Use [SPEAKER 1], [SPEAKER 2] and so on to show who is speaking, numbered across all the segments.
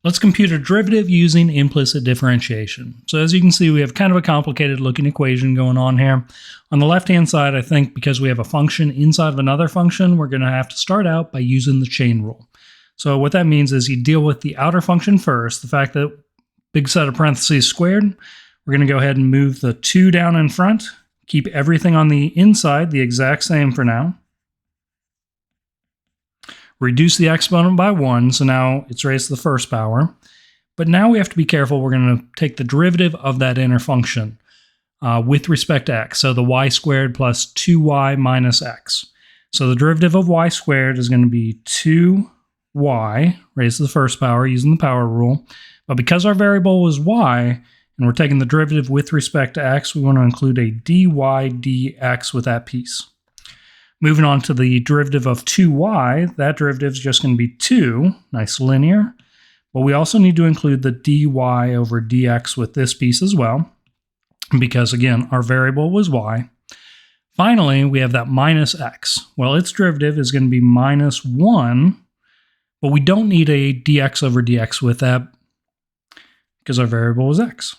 [SPEAKER 1] Let's compute a derivative using implicit differentiation. So as you can see, we have kind of a complicated looking equation going on here. On the left-hand side, I think because we have a function inside of another function, we're going to have to start out by using the chain rule. So what that means is you deal with the outer function first, the fact that big set of parentheses squared. We're going to go ahead and move the 2 down in front, keep everything on the inside the exact same for now. Reduce the exponent by 1, so now it's raised to the first power. But now we have to be careful. We're going to take the derivative of that inner function with respect to x. So the y squared plus 2y minus x. So the derivative of y squared is going to be 2y raised to the first power using the power rule. But because our variable was y, and we're taking the derivative with respect to x, we want to include a dy dx with that piece. Moving on to the derivative of 2y, that derivative is just going to be 2, nice linear. But we also need to include the dy over dx with this piece as well, because again, our variable was y. Finally, we have that minus x. Well, its derivative is going to be minus 1, but we don't need a dx over dx with that because our variable was x.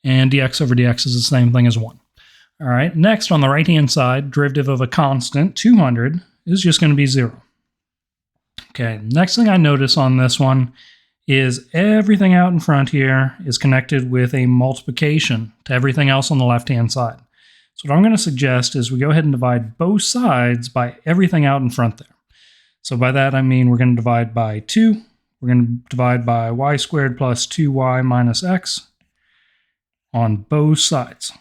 [SPEAKER 1] And dx over dx is the same thing as 1. All right, next on the right-hand side, derivative of a constant, 200, is just going to be 0. Okay, next thing I notice on this one is everything out in front here is connected with a multiplication to everything else on the left-hand side. So what I'm going to suggest is we go ahead and divide both sides by everything out in front there. So by that I mean we're going to divide by 2. We're going to divide by y squared plus 2y minus x on both sides.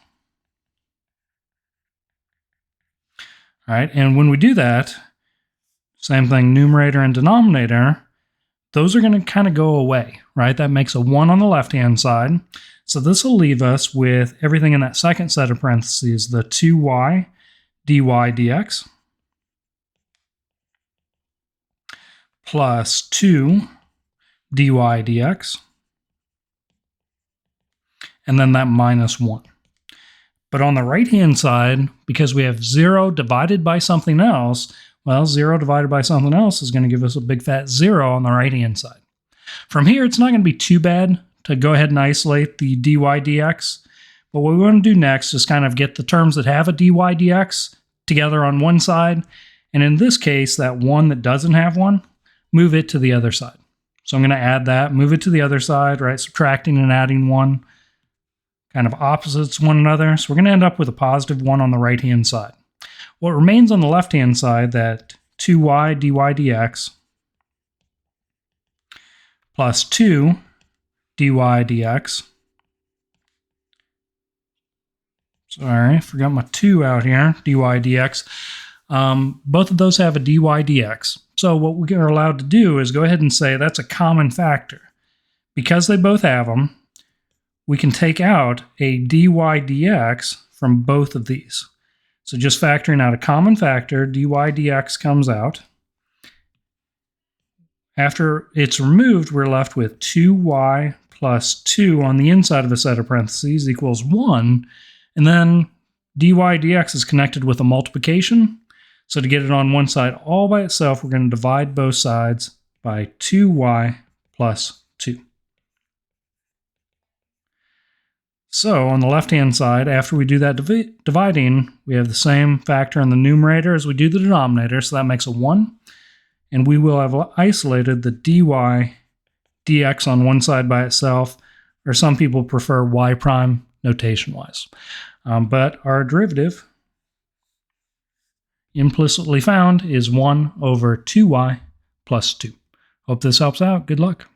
[SPEAKER 1] All right, and when we do that, same thing, numerator and denominator, those are going to kind of go away, right? That makes a 1 on the left-hand side. So this will leave us with everything in that second set of parentheses, the 2y dy dx plus 2 dy dx, and then that minus 1. But on the right-hand side, because we have 0 divided by something else, well, 0 divided by something else is going to give us a big fat 0 on the right-hand side. From here, it's not going to be too bad to go ahead and isolate the dy dx. But what we want to do next is kind of get the terms that have a dy dx together on one side. And in this case, that one that doesn't have one, move it to the other side. So I'm going to add that, move it to the other side, right? Subtracting and adding 1. Kind of opposites one another. So we're going to end up with a positive 1 on the right-hand side. What remains on the left-hand side, that 2y dy dx plus 2 dy dx. Sorry, I forgot my 2 out here, dy dx. Both of those have a dy dx. So what we are allowed to do is go ahead and say that's a common factor. Because they both have them, we can take out a dy dx from both of these. So just factoring out a common factor, dy dx comes out. After it's removed, we're left with 2y plus 2 on the inside of a set of parentheses equals 1. And then dy dx is connected with a multiplication. So to get it on one side all by itself, we're going to divide both sides by 2y plus 2. So on the left-hand side, after we do that dividing, we have the same factor in the numerator as we do the denominator, so that makes a 1. And we will have isolated the dy dx on one side by itself, or some people prefer y prime notation-wise. But our derivative implicitly found is 1 over 2y plus 2. Hope this helps out. Good luck.